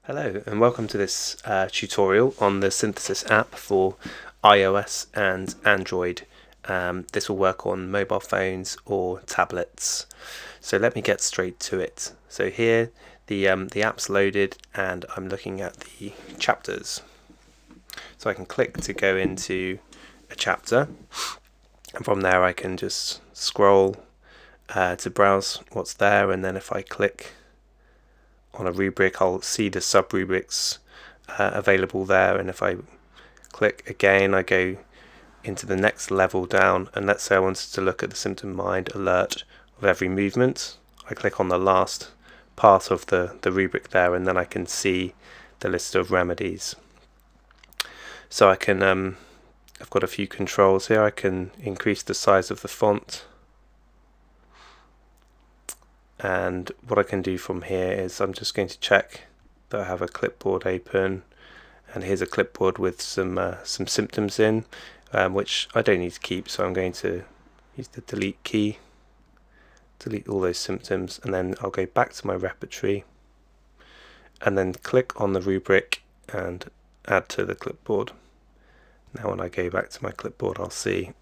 Hello and welcome to this tutorial on the Synthesis app for iOS and Android. This will work on mobile phones or tablets. So let me get straight to it. So here the app's loaded and I'm looking at the chapters. So I can click to go into a chapter, and from there I can just scroll to browse what's there, and then if I click on a rubric I'll see the sub-rubrics available there, and if I click again I go into the next level down, and let's say I wanted to look at the symptom mind alert of every movement. I click on the last part of the rubric there, and then I can see the list of remedies. So I can I've got a few controls here. I can increase the size of the font, and what I can do from here is I'm just going to check that I have a clipboard open, and here's a clipboard with some symptoms in, which I don't need to keep, so I'm going to use the delete key, delete all those symptoms, and then I'll go back to my repertory and then click on the rubric and add to the clipboard. Now when I go back to my clipboard I'll see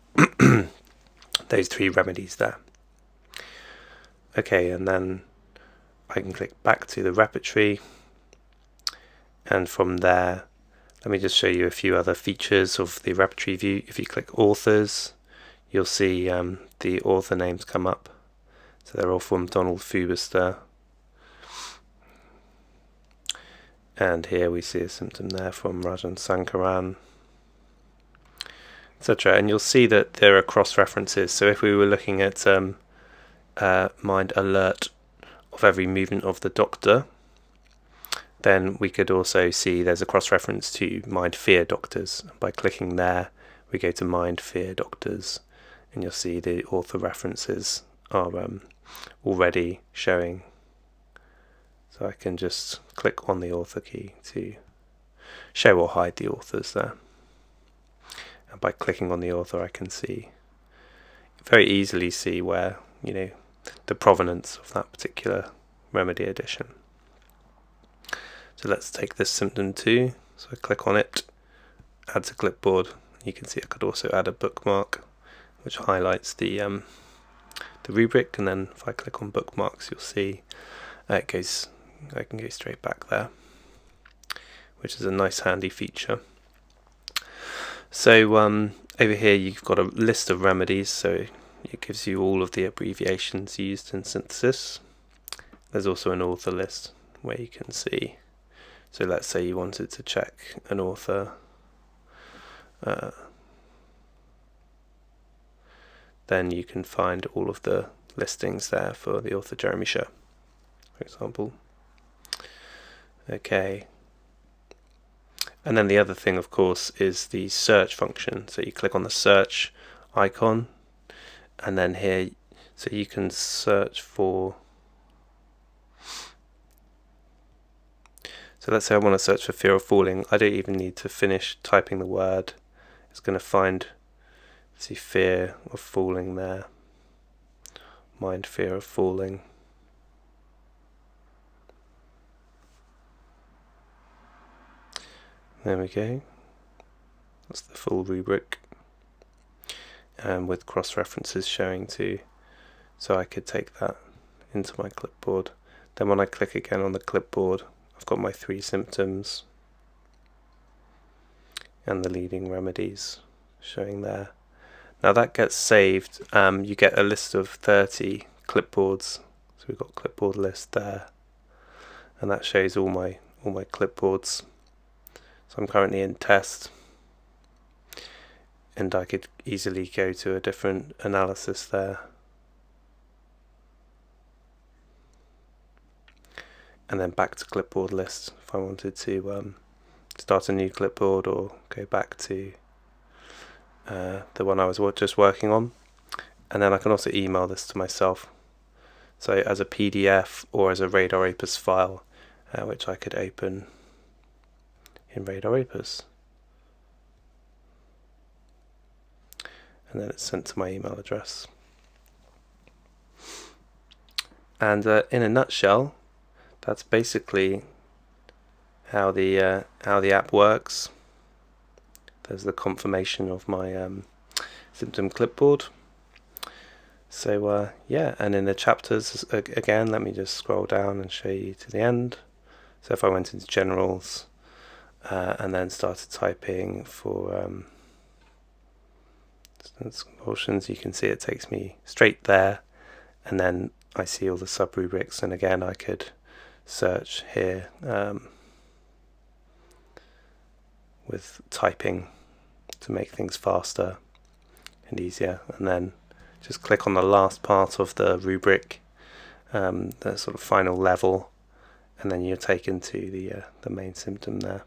those 3 remedies there. Okay, and then I can click back to the repertory, and from there let me just show you a few other features of the repertory view. If you click authors, you'll see the author names come up, so they're all from Donald Fubister, and here we see a symptom there from Rajan Sankaran, etc. And you'll see that there are cross references. So if we were looking at mind alert of every movement of the doctor, then we could also see there's a cross-reference to mind fear doctors. By clicking there we go to mind fear doctors, and you'll see the author references are already showing. So I can just click on the author key to show or hide the authors there, and by clicking on the author I can very easily see where the provenance of that particular remedy edition. So let's take this symptom 2. So I click on it, add to clipboard. You can see I could also add a bookmark which highlights the rubric, and then if I click on bookmarks you'll see I can go straight back there, which is a nice handy feature. So over here you've got a list of remedies, so it gives you all of the abbreviations used in Synthesis. There's also an author list where you can see. So let's say you wanted to check an author, then you can find all of the listings there for the author Jeremy Sher, for example. Okay. And then the other thing, of course, is the search function. So you click on the search icon, and then here, so you can search for, so let's say I want to search for fear of falling. I don't even need to finish typing the word. It's going to find, see, fear of falling there. Mind fear of falling. There we go. That's the full rubric, and with cross references showing too. So I could take that into my clipboard. Then when I click again on the clipboard, I've got my 3 symptoms and the leading remedies showing there. Now that gets saved. You get a list of 30 clipboards. So we've got clipboard list there, and that shows all my clipboards. So I'm currently in test, and I could easily go to a different analysis there. And then back to clipboard list if I wanted to start a new clipboard or go back to the one I was just working on. And then I can also email this to myself, so as a PDF or as a Radar Opus file, which I could open in Radar Opus, and then it's sent to my email address. And in a nutshell, that's basically how the app works. There's the confirmation of my symptom clipboard. So yeah, and in the chapters again, let me just scroll down and show you to the end. So if I went into generals and then started typing for convulsions, you can see it takes me straight there, and then I see all the sub-rubrics, and again I could search here with typing to make things faster and easier, and then just click on the last part of the rubric, the sort of final level, and then you're taken to the main symptom there.